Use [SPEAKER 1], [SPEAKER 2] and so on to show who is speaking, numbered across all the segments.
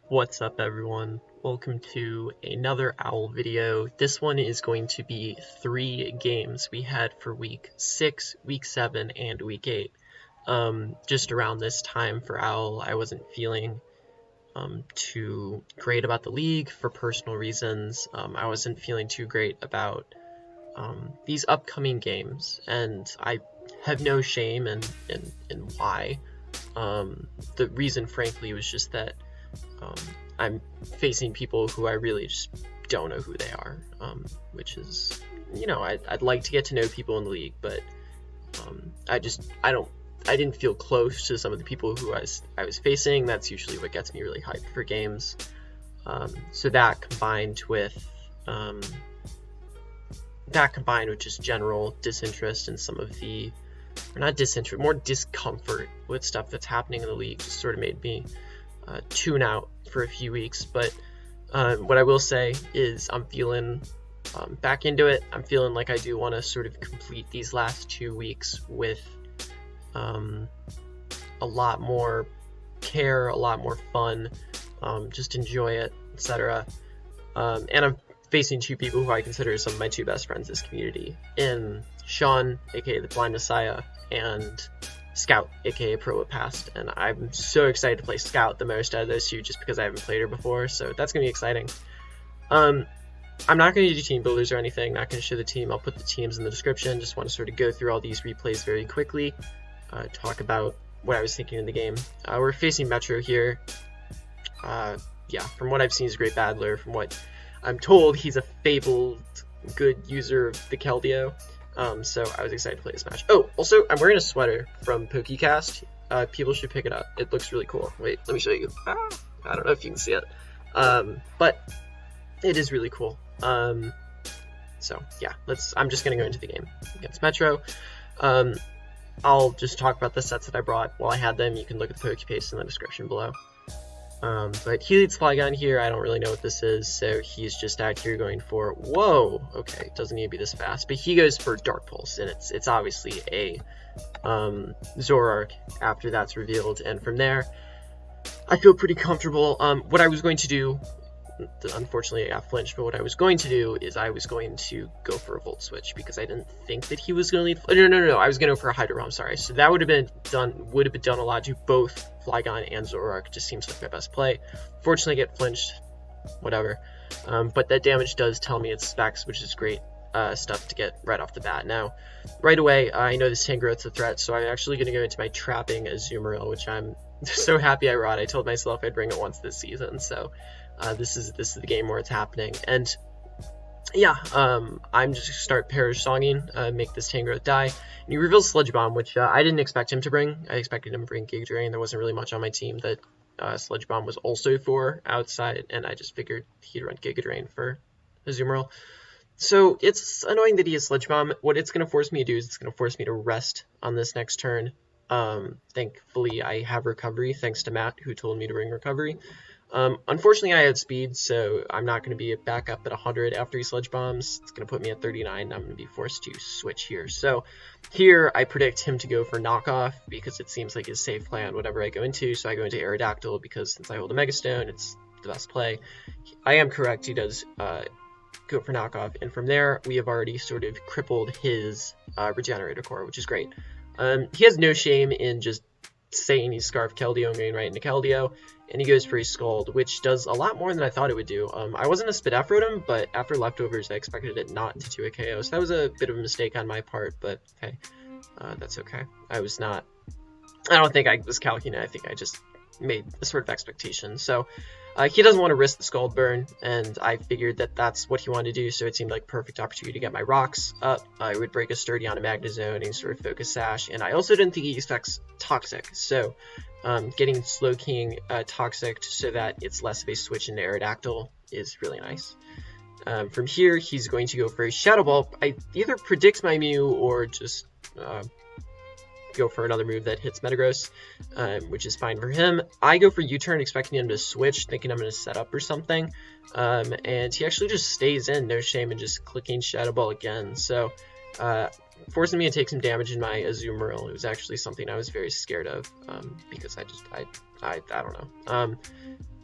[SPEAKER 1] What's up everyone? Welcome to another OWL video. This one is going to be 3 games we had for week 6, week 7, and week 8. Just around this time for OWL, I wasn't feeling too great about the league for personal reasons. I wasn't feeling too great about these upcoming games, and I have no shame in why. The reason, frankly, was just that I'm facing people who I really just don't know who they are, which is, I'd like to get to know people in the league, but I didn't feel close to some of the people who I was facing. That's usually what gets me really hyped for games. So that combined with just general disinterest in some of the, or not disinterest, more discomfort with stuff that's happening in the league, just sort of made me tune out for a few weeks. But what I will say is I'm feeling back into it. I'm feeling like I do want to sort of complete these last 2 weeks with a lot more care, a lot more fun, just enjoy it, etc. And I'm facing 2 people who I consider some of my 2 best friends in this community, in Sean, aka the Blind Messiah, and Scout, aka Pokepastes, and I'm so excited to play Scout the most out of those 2 just because I haven't played her before, so that's going to be exciting. I'm not going to do team builders or anything, not going to show the team. I'll put the teams in the description. Just want to sort of go through all these replays very quickly, talk about what I was thinking in the game. We're facing Metro here. Yeah, from what I've seen, he's a great battler. From what I'm told, he's a fabled good user of the Keldeo. So I was excited to play this match. Oh, also, I'm wearing a sweater from Pokecast. People should pick it up. It looks really cool. Wait, let me show you. I don't know if you can see it. But it is really cool. So yeah, I'm just gonna go into the game against Metro. I'll just talk about the sets that I brought while I had them. You can look at the Pokepastes in the description below. But he leads Flygon here. I don't really know what this is, so he's just out here going for, whoa, okay, doesn't need to be this fast, but he goes for Dark Pulse, and it's obviously a Zoroark after that's revealed, and from there, I feel pretty comfortable. What I was going to do, unfortunately I got flinched, but what I was going to do is I was going to go for a Volt Switch, because I didn't think that he was going to lead, no, I was going to go for a Hydro Bomb, sorry, so that would have been done a lot to both Flygon and Zoroark. Just seems like my best play. Fortunately, I get flinched, whatever, but that damage does tell me it's specs, which is great stuff to get right off the bat. Now, right away, I know this Tangrowth's a threat, so I'm actually going to go into my trapping Azumarill, which I'm so happy I brought. I told myself I'd bring it once this season, so this is the game where it's happening. And yeah, I'm just going to start Perish Songing, make this Tangrowth die, and he reveals Sludge Bomb, which I didn't expect him to bring. I expected him to bring Giga Drain. There wasn't really much on my team that Sludge Bomb was also for outside, and I just figured he'd run Giga Drain for Azumarill. So it's annoying that he has Sludge Bomb. What it's going to force me to do is it's going to force me to rest on this next turn. Thankfully, I have Recovery, thanks to Matt, who told me to bring Recovery. Unfortunately, I had speed, so I'm not going to be back up at 100 after he Sludge Bombs. It's going to put me at 39, and I'm going to be forced to switch here. So here, I predict him to go for Knockoff, because it seems like his safe plan whatever I go into. So I go into Aerodactyl, because since I hold a Mega Stone, it's the best play. I am correct, he does go for Knockoff, and from there, we have already sort of crippled his Regenerator Core, which is great. He has no shame in just saying he's Scarf Keldeo and going right into Keldeo, and he goes for his Scald, which does a lot more than I thought it would do. I wasn't a Spidefroed him, but after Leftovers, I expected it not to do a KO, so that was a bit of a mistake on my part, but hey, that's okay. I don't think I was calculating, I think I just made a sort of expectation. So he doesn't want to risk the Scald Burn, and I figured that that's what he wanted to do, so it seemed like perfect opportunity to get my rocks up. I would break a Sturdy on a Magnezone and sort of focus Sash, and I also didn't think he expects Toxic, so getting Slow King Toxic so that it's less of a switch into Aerodactyl is really nice. From here, he's going to go for a Shadow Ball. I either predict my Mew or just go for another move that hits Metagross, which is fine for him. I go for U-turn, expecting him to switch, thinking I'm going to set up or something, and he actually just stays in, no shame, and just clicking Shadow Ball again, so forcing me to take some damage in my Azumarill. It was actually something I was very scared of, because I don't know.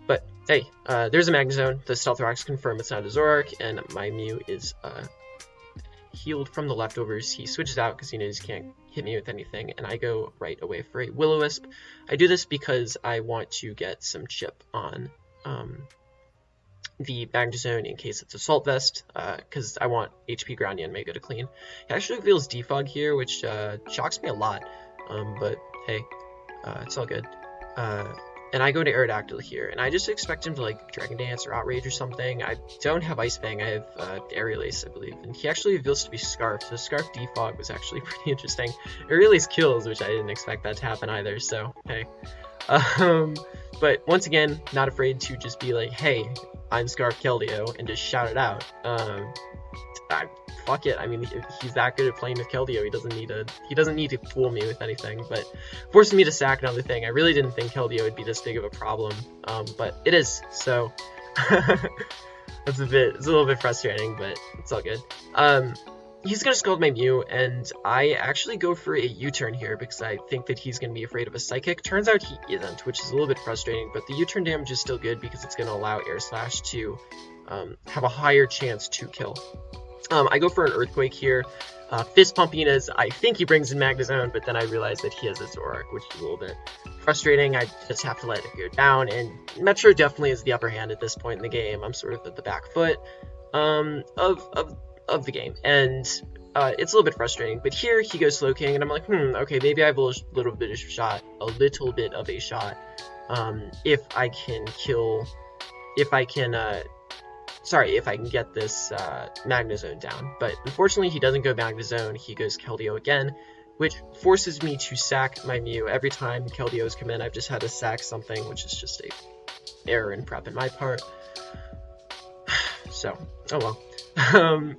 [SPEAKER 1] But hey, there's a Magnezone. The Stealth Rocks confirm it's not a Zoroark, and my Mew is healed from the leftovers. He switches out because he knows he can't hit me with anything, and I go right away for a Will-O-Wisp. I do this because I want to get some chip on the Magnezone in case it's Assault Vest, because I want HP Groundy and Mega to clean. He actually feels Defog here, which shocks me a lot, but hey, it's all good. And I go to Aerodactyl here, and I just expect him to like Dragon Dance or Outrage or something. I don't have Ice Fang, I have Aerial Ace, I believe, and he actually reveals to be Scarf, so Scarf Defog was actually pretty interesting. Aerial Ace kills, which I didn't expect that to happen either, so hey. But once again, not afraid to just be like, hey, I'm Scarf Keldeo, and just shout it out. Fuck it. I mean, he's that good at playing with Keldeo. He doesn't need to fool me with anything. But forcing me to sack another thing, I really didn't think Keldeo would be this big of a problem. But it is. So it's a little bit frustrating, but it's all good. He's gonna Scald my Mew, and I actually go for a U-turn here because I think that he's gonna be afraid of a Psychic. Turns out he isn't, which is a little bit frustrating. But the U-turn damage is still good because it's gonna allow Air Slash to have a higher chance to kill. I go for an Earthquake here. Fist pumping as I think he brings in Magnezone, but then I realize that he has a Zoroark, which is a little bit frustrating. I just have to let it go down, and Metro definitely is the upper hand at this point in the game. I'm sort of at the back foot of the game, and it's a little bit frustrating. But here he goes Slowking, and I'm like, okay, maybe I have a little bit of a shot, if I can get this Magnezone down. But unfortunately, he doesn't go Magnezone, he goes Keldeo again, which forces me to sack my Mew. Every time Keldeo's come in, I've just had to sack something, which is just a error in prep in my part. So, oh well.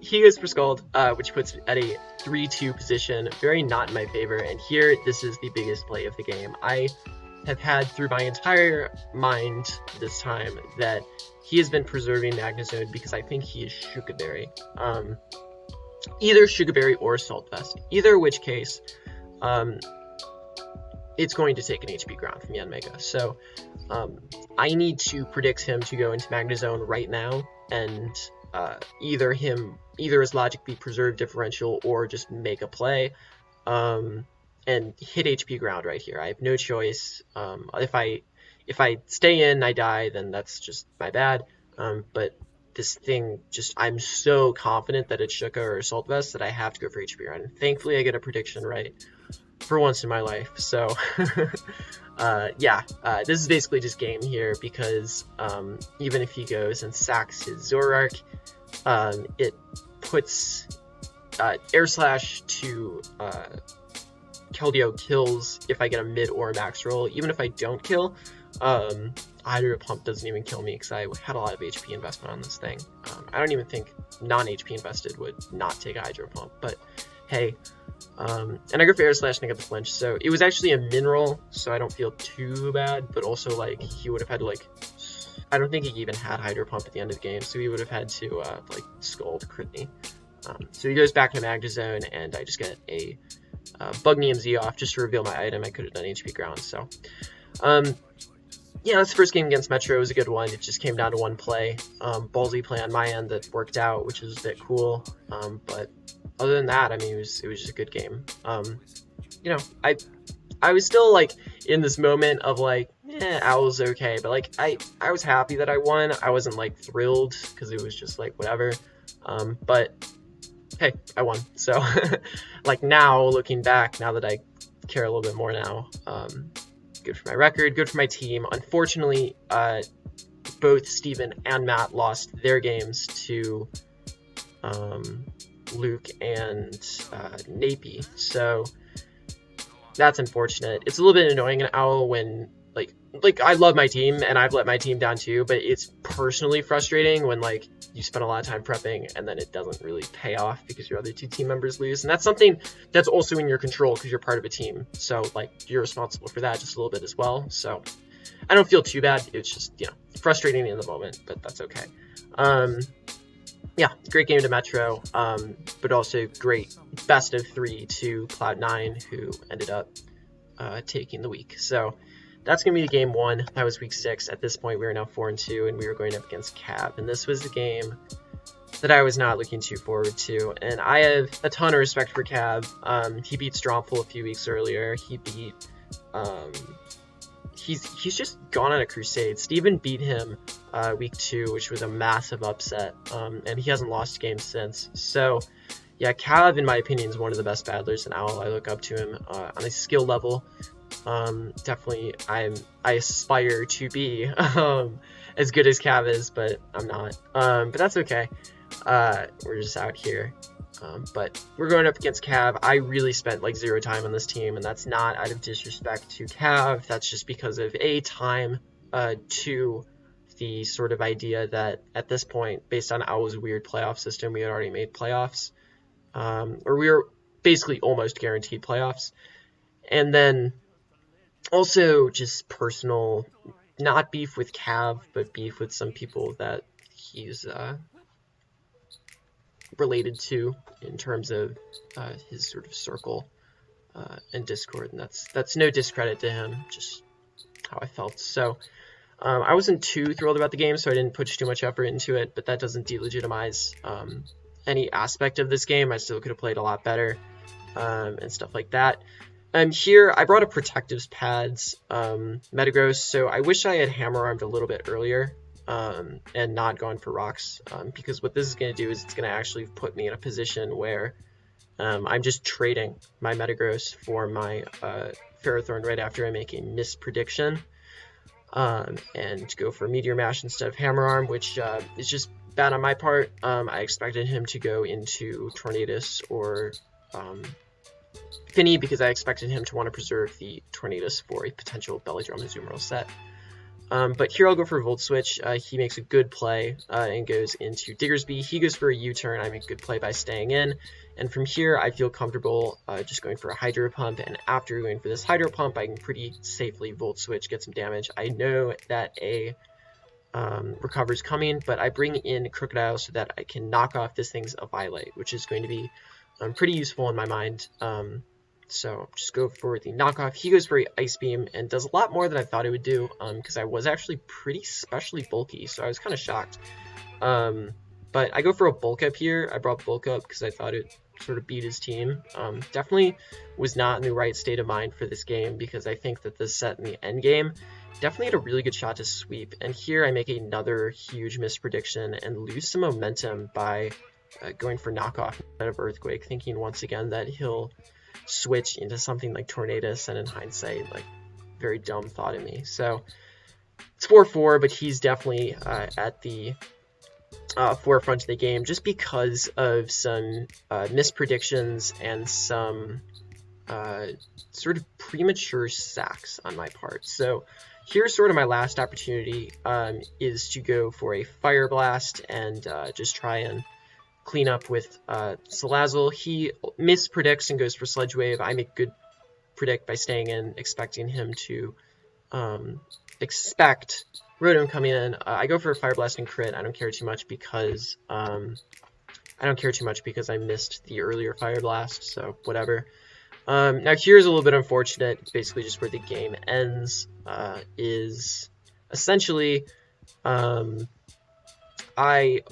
[SPEAKER 1] He goes for Scald, which puts me at a 3-2 position, very not in my favor, and here, this is the biggest play of the game. I have had through my entire mind this time that he has been preserving Magnezone because I think he is Shuka Berry. Either Shuka Berry or Assault Vest. Either which case, it's going to take an HP ground from Yanmega. So I need to predict him to go into Magnezone right now, and either his logic be preserve differential or just make a play. And hit HP ground right here. I have no choice. If I stay in, I die, then that's just my bad. But this thing, I'm so confident that it's Shuka or Assault Vest that I have to go for HP ground. And thankfully, I get a prediction right for once in my life. So, yeah, this is basically just game here because even if he goes and sacks his Zoroark, it puts Air Slash to Keldeo kills if I get a mid or a max roll. Even if I don't kill, Hydro Pump doesn't even kill me because I had a lot of HP investment on this thing. I don't even think non-HP invested would not take a Hydro Pump, but hey. And I go for Air Slash and I get the flinch, so it was actually a min roll, so I don't feel too bad, but also, like, he would have had to, like, I don't think he even had Hydro Pump at the end of the game, so he would have had to, like, Scald crit me. So he goes back to Magnezone, and I just get a Bugny MZ off just to reveal my item. I could have done HP ground, so yeah, that's the first game against Metro. It was a good one. It just came down to one play, ballsy play on my end that worked out, which is a bit cool. But other than that, I mean, it was just a good game. You know, I was still like in this moment of like, Owl's okay, but like I was happy that I won. I wasn't like thrilled because it was just like whatever. But hey, I won. So like now looking back, now that I care a little bit more now, good for my record, good for my team. Unfortunately, both Steven and Matt lost their games to Luke and Napi, so that's unfortunate. It's a little bit annoying in Owl when like I love my team and I've let my team down too, but it's personally frustrating when like you spend a lot of time prepping and then it doesn't really pay off because your other two team members lose, and that's something that's also in your control because you're part of a team, so like you're responsible for that just a little bit as well. So I don't feel too bad. It's just, you know, frustrating in the moment, but that's okay. Yeah, great game to Metro, but also great best of 3 to Cloud9, who ended up taking the week. So that's going to be game 1. That was week 6. At this point, we are now 4-2, and we were going up against Cav. And this was the game that I was not looking too forward to. And I have a ton of respect for Cav. He beat Stromful a few weeks earlier. He beat... He's just gone on a crusade. Steven beat him week 2, which was a massive upset. And he hasn't lost a game since. So, yeah, Cav, in my opinion, is one of the best battlers in OWL. I look up to him on a skill level. Definitely, I aspire to be as good as Cav is, but I'm not. But that's okay. We're just out here. But we're going up against Cav. I really spent like 0 time on this team, and that's not out of disrespect to Cav. That's just because of time, 2, the sort of idea that at this point, based on OWL's weird playoff system, we had already made playoffs, or we were basically almost guaranteed playoffs. And then also just personal, not beef with Cav, but beef with some people that he's related to in terms of his sort of circle and Discord, and that's no discredit to him, just how I felt. So I wasn't too thrilled about the game, so I didn't put too much effort into it, but that doesn't delegitimize any aspect of this game. I still could have played a lot better and stuff like that. Here I brought up Protectives pads, Metagross, so I wish I had Hammer Armed a little bit earlier. And not gone for rocks, because what this is going to do is it's going to actually put me in a position where I'm just trading my Metagross for my Ferrothorn right after I make a misprediction, and go for Meteor Mash instead of Hammer Arm, which is just bad on my part. I expected him to go into Tornadus or Finny, because I expected him to want to preserve the Tornadus for a potential Belly Drum Azumarill set. But here I'll go for Volt Switch. He makes a good play and goes into Diggersby. He goes for a U-turn. I make a good play by staying in. And from here, I feel comfortable just going for a Hydro Pump. And after going for this Hydro Pump, I can pretty safely Volt Switch, get some damage. I know that a Recover's coming, but I bring in Crocodile so that I can knock off this thing's Violate, which is going to be pretty useful in my mind. So just go for the knockoff. He goes for Ice Beam and does a lot more than I thought it would do, because I was actually pretty specially bulky, so I was kind of shocked. But I go for a Bulk Up here. I brought Bulk Up because I thought it sort of beat his team. Definitely was not in the right state of mind for this game, because I think that this set in the end game definitely had a really good shot to sweep. And here I make another huge misprediction and lose some momentum by going for knockoff instead of Earthquake, thinking once again that he'll switch into something like Tornadus, and in hindsight, like, very dumb thought of me. So it's 4-4, but he's definitely at the forefront of the game just because of some mispredictions and some sort of premature sacks on my part. So here's sort of my last opportunity, is to go for a Fire Blast and just try and clean up with Salazzle. He mispredicts and goes for Sludge Wave. I make good predict by staying in, expecting him to expect Rotom coming in. I go for a Fire Blast and crit. I don't care too much because I missed the earlier Fire Blast, so whatever. Now here's a little bit unfortunate. It's basically just where the game ends. Is essentially I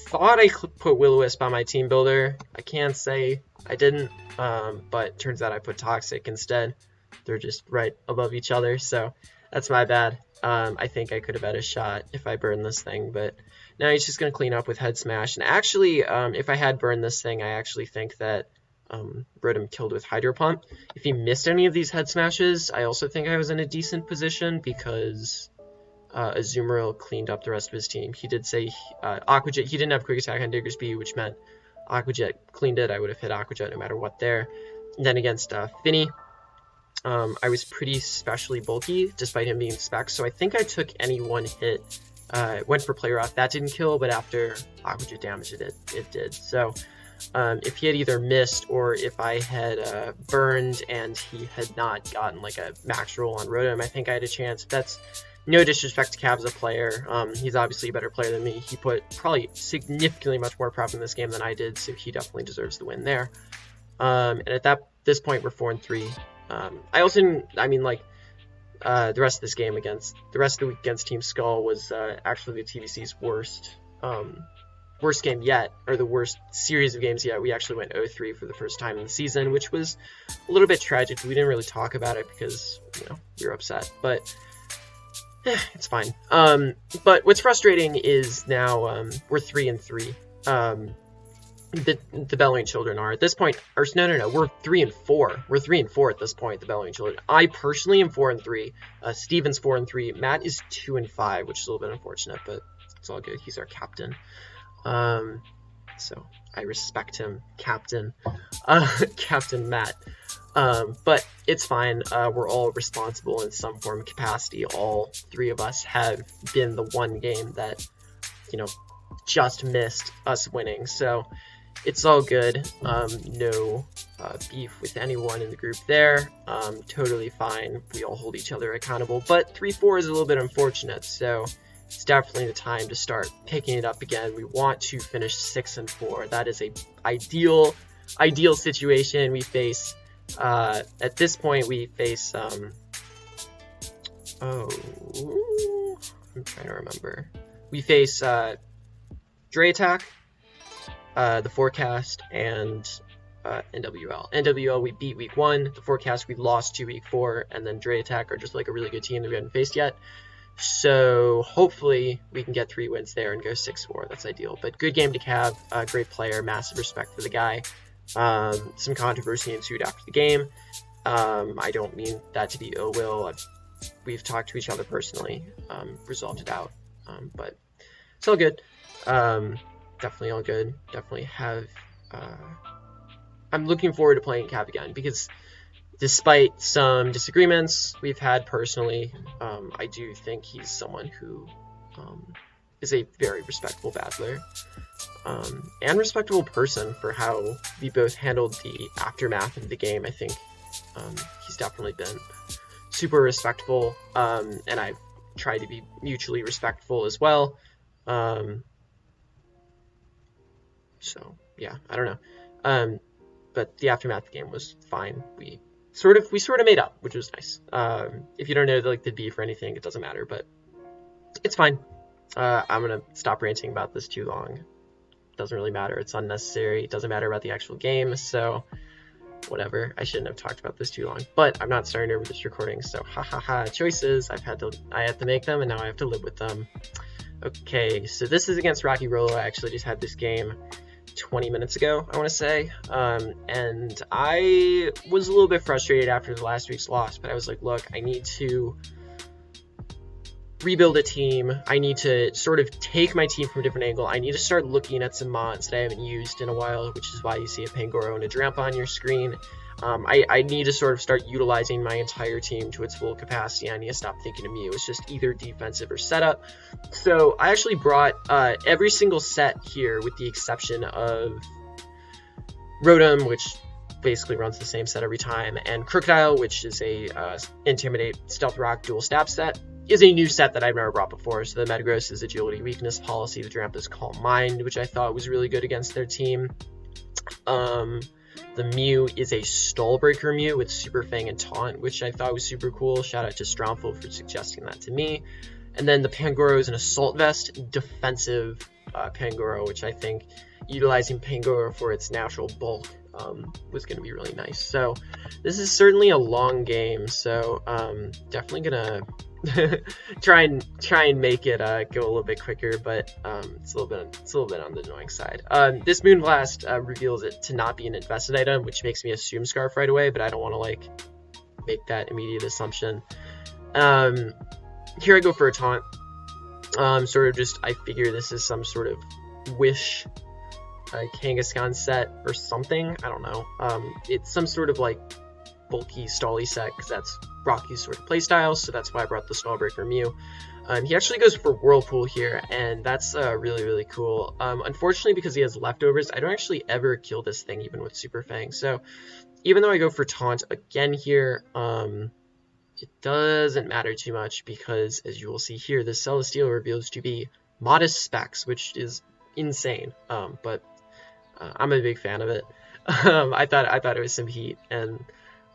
[SPEAKER 1] thought I put Will-O-Wisp on my team builder. I can't say I didn't, but turns out I put Toxic instead. They're just right above each other, so that's my bad. I think I could have had a shot if I burned this thing, but now he's just going to clean up with Head Smash. And actually, if I had burned this thing, I actually think that Rotom killed with Hydro Pump. If he missed any of these Head Smashes, I also think I was in a decent position because Azumarill cleaned up the rest of his team. He did say Aqua Jet. He didn't have Quick Attack on Diggersby, which meant Aqua Jet cleaned it. I would have hit Aqua Jet no matter what there. And then against Finny, I was pretty specially bulky despite him being spec, so I think I took any one hit. Went for Play Rough. That didn't kill, but after Aqua Jet damaged it, it did. So if he had either missed or if I had burned and he had not gotten like a max roll on Rotom, I think I had a chance. That's no disrespect to Cav as a player. He's obviously a better player than me. He put probably significantly much more prep in this game than I did, so he definitely deserves the win there. And at this point, we're 4-3. I mean, like, the rest of this game the rest of the week against Team Skull was actually the TVC's worst game yet, or the worst series of games yet. We actually went 0-3 for the first time in the season, which was a little bit tragic. We didn't really talk about it because, you know, we were upset, but it's fine. But what's frustrating is now we're 3-3. The Bellowing Children are at this point, or no, we're 3-4. We're 3-4 at this point. The Bellowing Children. I personally am 4-3. Steven's 4-3. Matt is 2-5, which is a little bit unfortunate, but it's all good. He's our captain. So I respect him, Captain Matt. But it's fine. We're all responsible in some form of capacity. All three of us have been the one game that, you know, just missed us winning. So it's all good. No beef with anyone in the group there. Totally fine. We all hold each other accountable. But 3-4 is a little bit unfortunate. So it's definitely the time to start picking it up again. We want to finish 6-4. That is a ideal situation. We face at this point we face I'm trying to remember. We face Drei Attack, the Forecast, and NWL. NWL we beat week 1. The Forecast we lost to week 4, and then Drei Attack are just like a really good team that we haven't faced yet. So hopefully we can get 3 wins there and go 6-4. That's ideal. But good game to Cav. Great player. Massive respect for the guy. Some controversy ensued after the game. I don't mean that to be ill will. We've talked to each other personally, resolved it out. But it's all good. Definitely all good. Definitely have. I'm looking forward to playing Cav again because, despite some disagreements we've had personally, I do think he's someone who is a very respectable battler and respectable person for how we both handled the aftermath of the game. I think he's definitely been super respectful, and I've tried to be mutually respectful as well. So yeah, I don't know. But the aftermath of the game was fine. We sort of made up, which was nice. If you don't know like the beef or anything, it doesn't matter, but it's fine. I'm gonna stop ranting about this too long. It doesn't really matter. It's unnecessary. It doesn't matter about the actual game, so whatever. I shouldn't have talked about this too long, but I'm not starting over this recording, so choices. I had to make them, and now I have to live with them. Okay, so this is against Rockyrolo. I actually just had this game 20 minutes ago, I want to say, and I was a little bit frustrated after the last week's loss, but I was like, look, I need to rebuild a team. I need to sort of take my team from a different angle. I need to start looking at some mods that I haven't used in a while, which is why you see a Pangoro and a Drampa on your screen. I need to sort of start utilizing my entire team to its full capacity. I need to stop thinking of me. It was just either defensive or setup. So I actually brought every single set here with the exception of Rotom, which basically runs the same set every time, and Crocodile, which is a Intimidate, Stealth Rock, Dual Stab set, is a new set that I've never brought before. So the Metagross is Agility, Weakness, Policy. The Drampa's Calm Mind, which I thought was really good against their team. The Mew is a Stallbreaker Mew with Super Fang and Taunt, which I thought was super cool. Shout out to Stromful for suggesting that to me. And then the Pangoro is an Assault Vest, defensive Pangoro, which I think utilizing Pangoro for its natural bulk was going to be really nice. So this is certainly a long game, so definitely gonna try and make it go a little bit quicker, but it's a little bit on the annoying side. This Moonblast reveals it to not be an invested item, which makes me assume Scarf right away, but I don't want to like make that immediate assumption. Here I go for a Taunt. Sort of just, I figure this is some sort of Wish Kangaskhan set or something. I don't know. It's some sort of like bulky Stally set because that's Rocky's sort of playstyle, so that's why I brought the Stallbreaker Mew. He actually goes for Whirlpool here, and that's really, really cool. Unfortunately, because he has leftovers, I don't actually ever kill this thing even with Super Fang. So even though I go for Taunt again here, it doesn't matter too much because, as you will see here, the Celesteal reveals to be modest specs, which is insane. But I'm a big fan of it. I thought it was some heat, and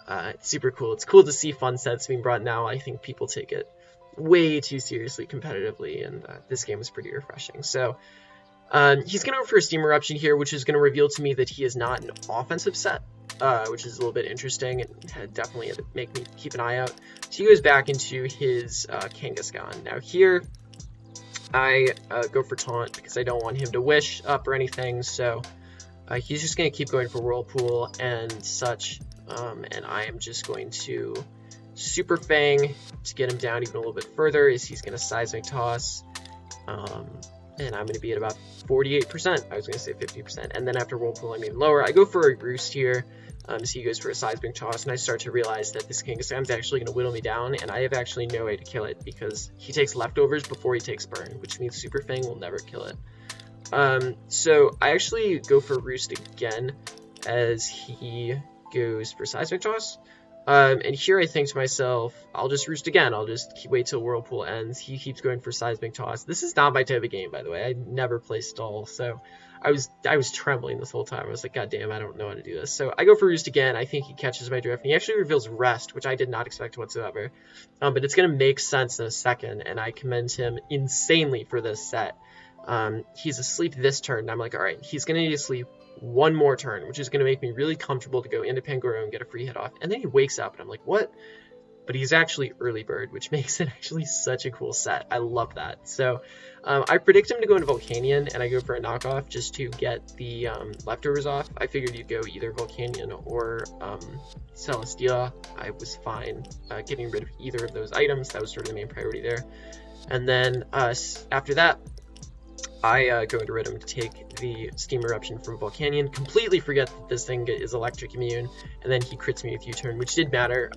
[SPEAKER 1] It's super cool. It's cool to see fun sets being brought now. I think people take it way too seriously competitively, and this game is pretty refreshing. So he's going to go for a Steam Eruption here, which is going to reveal to me that he is not an offensive set, which is a little bit interesting and definitely had to make me keep an eye out. So he goes back into his Kangaskhan. Now here, I go for Taunt because I don't want him to Wish up or anything, so he's just going to keep going for Whirlpool and such, and I am just going to Super Fang to get him down even a little bit further. He's going to Seismic Toss, and I'm going to be at about 48%. I was going to say 50%, and then after Whirlpool I'm even lower. I go for a Roost here, so he goes for a Seismic Toss, and I start to realize that this Kangaskhan is actually going to whittle me down, and I have actually no way to kill it because he takes Leftovers before he takes Burn, which means Super Fang will never kill it. So I actually go for Roost again as he goes for Seismic Toss. And here I think to myself, I'll just Roost again. I'll just wait till Whirlpool ends. He keeps going for Seismic Toss. This is not my type of game, by the way. I never play Stall, so I was trembling this whole time. I was like, God damn, I don't know how to do this. So I go for Roost again. I think he catches my drift, and he actually reveals Rest, which I did not expect whatsoever. But it's going to make sense in a second, and I commend him insanely for this set. He's asleep this turn, and I'm like, all right, he's going to need to sleep one more turn, which is going to make me really comfortable to go into Pangoro and get a free hit off. And then he wakes up, and I'm like, what? But he's actually Early Bird, which makes it actually such a cool set. I love that. So I predict him to go into Volcanion, and I go for a knockoff just to get the Leftovers off. I figured you'd go either Volcanion or Celesteela. I was fine getting rid of either of those items. That was sort of the main priority there. And then after that, I go into Rhythm to take the Steam Eruption from Volcanion, completely forget that this thing is electric immune, and then he crits me with U-turn, which did matter.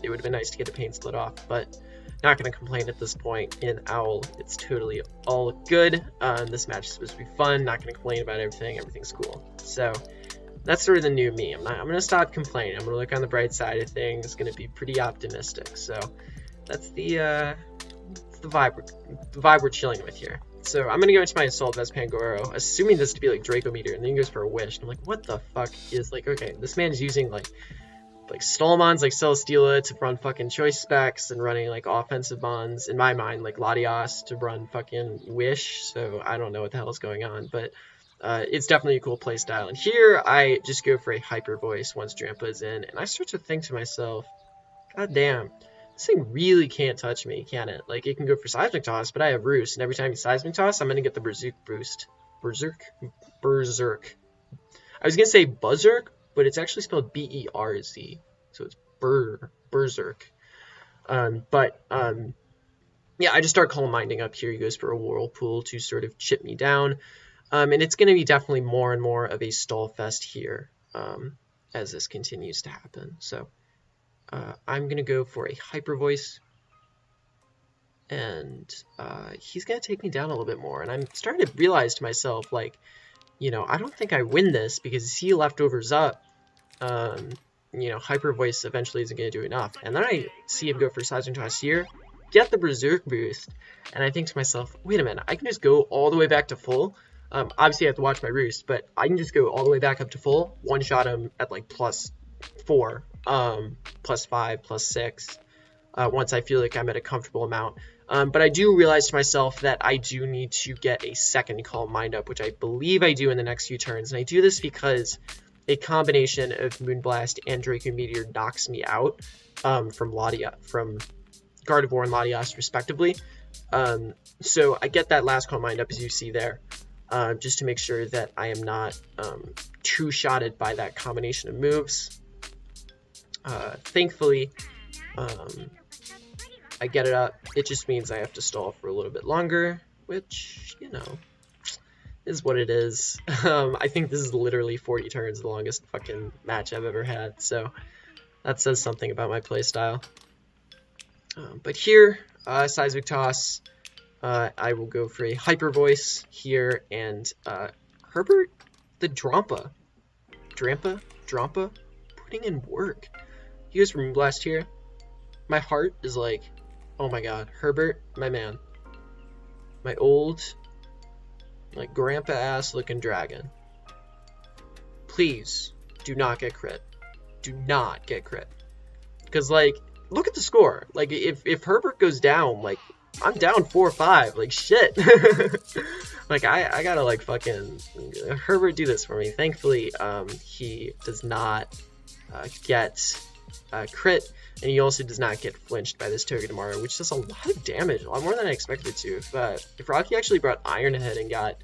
[SPEAKER 1] It would have been nice to get a Pain Split off, but not going to complain at this point. In Owl, it's totally all good. This match is supposed to be fun, not going to complain about everything. Everything's cool. So that's sort of the new me. I'm going to stop complaining. I'm going to look on the bright side of things. It's going to be pretty optimistic. So that's the vibe we're chilling with here. So I'm going to go into my Assault Vest Pangoro, assuming this to be like Draco Meteor, and then he goes for a Wish. And I'm like, what the fuck is, like, okay, this man's using like Stallmons, like Celesteela to run fucking Choice Specs and running like offensive bonds, in my mind, like Latias to run fucking Wish. So I don't know what the hell is going on, but it's definitely a cool playstyle. And here I just go for a Hyper Voice once Drampa is in, and I start to think to myself, god damn, this thing really can't touch me, can it? Like, it can go for Seismic Toss, but I have Roost, and every time you Seismic Toss, I'm going to get the Berserk boost. Berserk? I was going to say Buzzerk, but it's actually spelled B-E-R-Z, so it's Berserk. Yeah, I just start Calm Minding up here. He goes for a Whirlpool to sort of chip me down, and it's going to be definitely more and more of a stall fest here as this continues to happen. So I'm going to go for a Hyper Voice, and he's going to take me down a little bit more. And I'm starting to realize to myself, like, you know, I don't think I win this because he Leftovers up. You know, Hyper Voice eventually isn't going to do enough. And then I see him go for Seismic Toss here, get the Berserk boost, and I think to myself, wait a minute, I can just go all the way back to full. Obviously, I have to watch my Roost, but I can just go all the way back up to full, one-shot him at, like, +4, +5, +6, once I feel like I'm at a comfortable amount. But I do realize to myself that I do need to get a second Calm Mind up, which I believe I do in the next few turns. And I do this because a combination of Moonblast and Draco Meteor knocks me out from Gardevoir and Latias, respectively. So I get that last Calm Mind up, as you see there, just to make sure that I am not two-shotted by that combination of moves. Thankfully, I get it up. It just means I have to stall for a little bit longer, which, you know, is what it is. I think this is literally 40 turns, the longest fucking match I've ever had, so that says something about my playstyle. But here, Seismic Toss, I will go for a Hyper Voice here, and Herbert the Drampa, putting in work. He goes for Moonblast here. My heart is like, oh my god, Herbert, my man. My old, like, grandpa-ass looking dragon. Please, do not get crit. Do not get crit. Because, like, look at the score. Like, if Herbert goes down, like, I'm down 4-5. Like, shit. Like, I gotta, like, fucking Herbert do this for me. Thankfully, he does not get crit, and he also does not get flinched by this Togedemaru, which does a lot of damage, a lot more than I expected to. If Rocky actually brought Iron ahead and got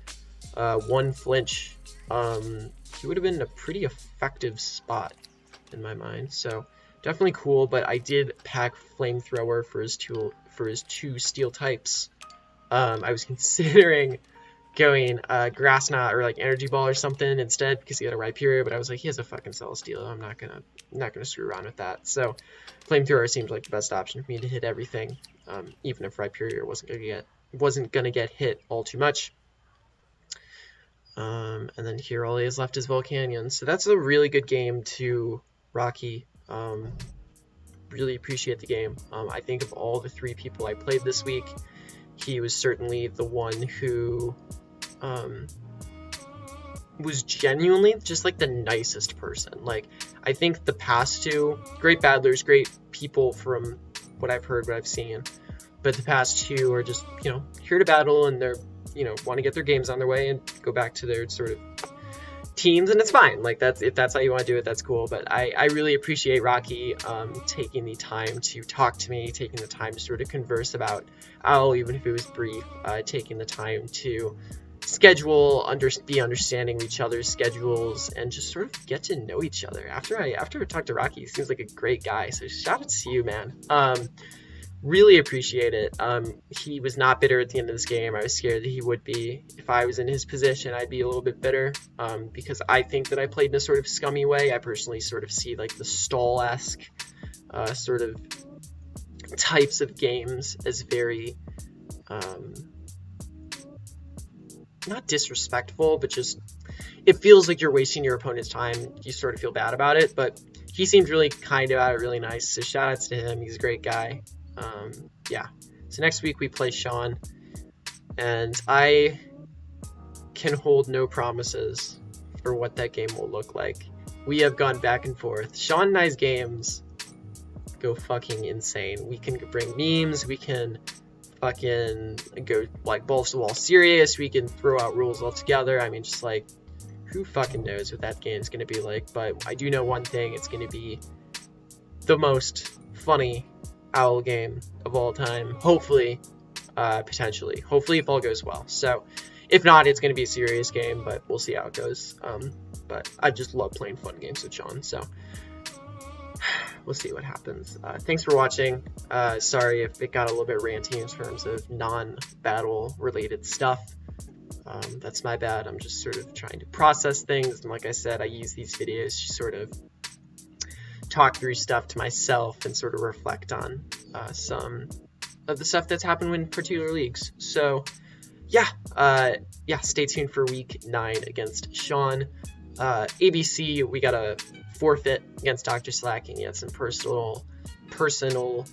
[SPEAKER 1] 1 flinch, he would have been in a pretty effective spot in my mind. So definitely cool, but I did pack Flamethrower for his 2 steel types. I was considering going Grass Knot or like Energy Ball or something instead because he had a Rhyperior, but I was like, he has a fucking Celesteela. I'm not gonna screw around with that. So Flamethrower seems like the best option for me to hit everything, even if Rhyperior wasn't gonna get hit all too much. And then here all he has left is Volcanion. So that's a really good game to Rocky. Really appreciate the game. I think of all the 3 people I played this week, he was certainly the one who was genuinely just like the nicest person. Like, I think the past 2, great battlers, great people from what I've heard, what I've seen, but the past 2 are just, you know, here to battle, and they're, you know, want to get their games on their way and go back to their sort of teams, and it's fine. Like, if that's how you want to do it, that's cool. But I really appreciate Rocky taking the time to talk to me, taking the time to sort of converse about OWL, even if it was brief, taking the time to schedule, be understanding of each other's schedules, and just sort of get to know each other. After I talked to Rocky, he seems like a great guy, so shout out to you, man. Really appreciate it. He was not bitter at the end of this game. I was scared that he would be. If I was in his position, I'd be a little bit bitter, because I think that I played in a sort of scummy way. I personally sort of see like the stall-esque sort of types of games as very not disrespectful, but just it feels like you're wasting your opponent's time. You sort of feel bad about it, but he seemed really kind about it, really nice. So shout outs to him. He's a great guy. Yeah. So next week we play Sean, and I can hold no promises for what that game will look like. We have gone back and forth. Sean and I's games go fucking insane. We can bring memes. We can fucking go like balls to wall serious. We can throw out rules altogether. I mean, just like, who fucking knows what that game is going to be like. But I do know one thing: it's going to be the most funny OWL game of all time. Hopefully, potentially. Hopefully, if all goes well. So, if not, it's going to be a serious game, but we'll see how it goes. But I just love playing fun games with Sean. So, we'll see what happens. Thanks for watching. Sorry if it got a little bit ranty in terms of non-battle related stuff. That's my bad. I'm just sort of trying to process things. And like I said, I use these videos to sort of talk through stuff to myself and sort of reflect on some of the stuff that's happened in particular leagues. So yeah, stay tuned for week 9 against Sean. ABC, we got a forfeit against Dr. Slack, and he had some personal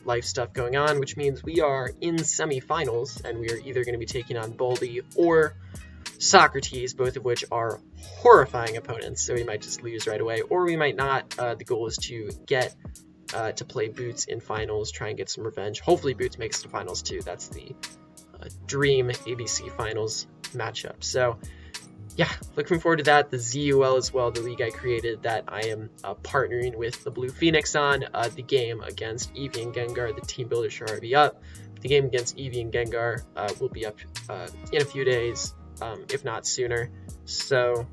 [SPEAKER 1] life stuff going on, which means we are in semifinals, and we are either going to be taking on Baldy or Socrates, both of which are horrifying opponents, so we might just lose right away, or we might not. The goal is to get to play Boots in finals, try and get some revenge. Hopefully Boots makes it to finals too. That's the dream ABC finals matchup. So yeah, looking forward to that. The ZUL as well, the league I created that I am partnering with the Blue Phoenix on. The game against Eevee and Gengar, the team builders should already be up. The game against Eevee and Gengar will be up in a few days, if not sooner. So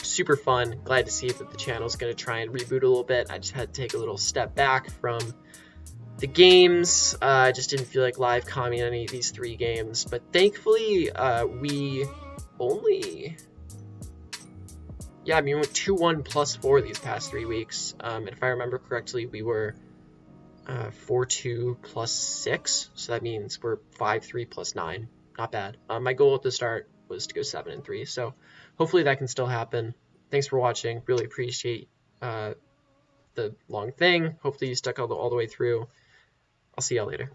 [SPEAKER 1] super fun. Glad to see that the channel is going to try and reboot a little bit. I just had to take a little step back from the games. I just didn't feel like live commenting any of these 3 games, but thankfully we only, we went 2-1 plus 4 these past 3 weeks. And if I remember correctly, we were 4-2 plus 6, so that means we're 5-3 plus 9. Not bad. My goal at the start was to go 7-3, so hopefully that can still happen. Thanks for watching. Really appreciate the long thing. Hopefully you stuck all the way through. I'll see y'all later.